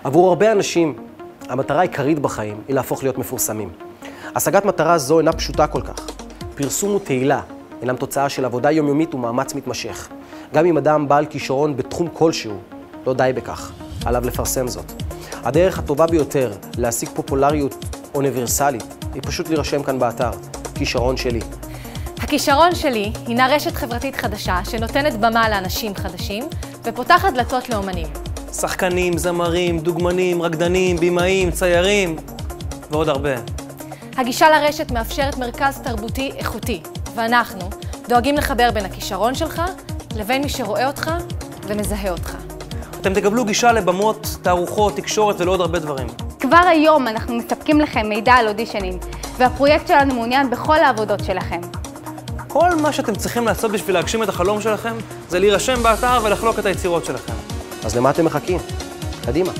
עבור הרבה אנשים, המטרה העיקרית בחיים היא להפוך להיות מפורסמים. השגת מטרה זו אינה פשוטה כל כך. פרסום ותהילה אינם תוצאה של עבודה יומיומית ומאמץ מתמשך. גם אם אדם בעל כישרון בתחום כלשהו, לא די בכך. עליו לפרסם זאת. הדרך הטובה ביותר להשיג פופולריות אוניברסלית היא פשוט להירשם כאן באתר, כישרון שלי. הכישרון שלי הינה רשת חברתית חדשה שנותנת במה לאנשים חדשים ופותחת דלתות לאומנים. שחקנים, זמרים, דוגמנים, רקדנים, בימאים, ציירים ועוד הרבה. הגישה לרשת מאפשרת מרכז תרבותי איכותי, ואנחנו דואגים לחבר בין הכישרון שלך לבין מי שרואה אותך ומזהה אותך. אתם תקבלו גישה לבמות, תערוכות, תקשורת ולעוד הרבה דברים. כבר היום אנחנו מספקים לכם מידע על אודישנים, והפרויקט שלנו מעוניין בכל העבודות שלכם. כל מה שאתם צריכים לעשות בשביל להגשים את החלום שלכם זה להירשם באתר ולחלוק את היצירות שלכם. אז למה אתם מחכים? קדימה.